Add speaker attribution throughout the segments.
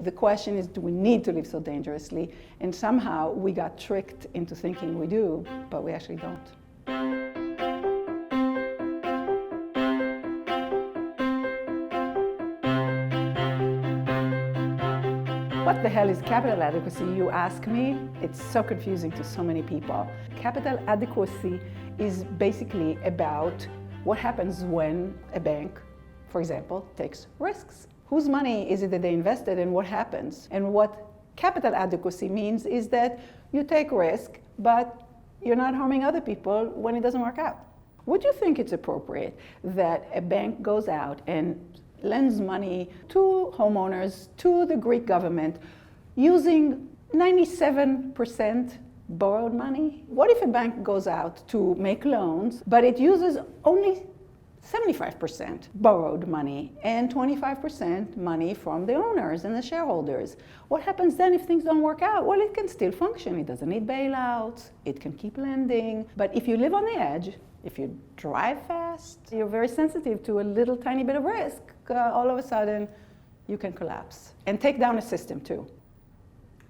Speaker 1: The question is, do we need to live so dangerously? And somehow we got tricked into thinking we do, but we actually don't. What the hell is capital adequacy, you ask me? It's so confusing to so many people. Capital adequacy is basically about what happens when a bank, for example, takes risks. Whose money is it that they invested and what happens? And what capital adequacy means is that you take risk, but you're not harming other people when it doesn't work out. Would you think it's appropriate that a bank goes out and lends money to homeowners, to the Greek government, using 97% borrowed money? What if a bank goes out to make loans, but it uses only 75% borrowed money and 25% money from the owners and the shareholders? What happens then if things don't work out? Well, it can still function. It doesn't need bailouts. It can keep lending. But if you live on the edge, if you drive fast, you're very sensitive to a little tiny bit of risk. All of a sudden, you can collapse and take down a system too.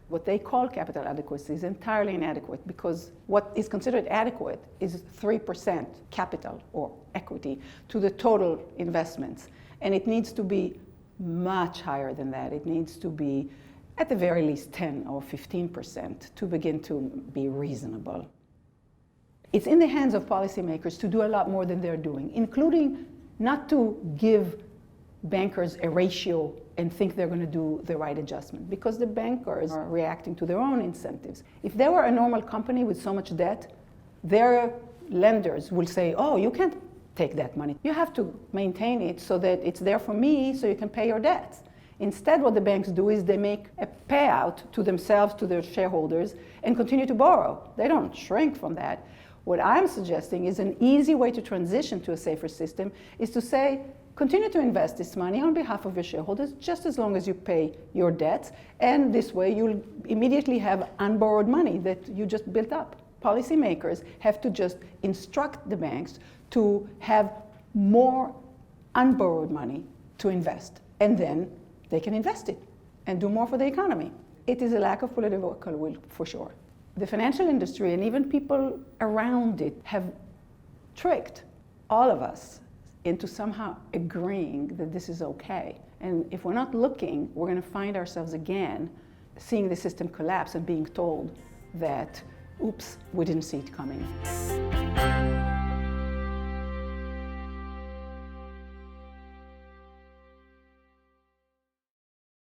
Speaker 1: What they call capital adequacy is entirely inadequate, because what is considered adequate is 3% capital or equity to the total investments. And it needs to be much higher than that. It needs to be at the very least 10 or 15% to begin to be reasonable. It's in the hands of policymakers to do a lot more than they're doing, including not to give bankers a ratio and think they're going to do the right adjustment, because the bankers are reacting to their own incentives. If they were a normal company with so much debt, their lenders will say, oh, you can't take that money. You have to maintain it so that it's there for me so you can pay your debts. Instead, what the banks do is they make a payout to themselves, to their shareholders, and continue to borrow. They don't shrink from that. What I'm suggesting is an easy way to transition to a safer system is to say, continue to invest this money on behalf of your shareholders just as long as you pay your debts, and this way you'll immediately have unborrowed money that you just built up. Policymakers have to just instruct the banks to have more unborrowed money to invest, and then they can invest it and do more for the economy. It is a lack of political will, for sure. The financial industry and even people around it have tricked all of us into somehow agreeing that this is okay. And if we're not looking, we're going to find ourselves again seeing the system collapse and being told that, oops, we didn't see it coming.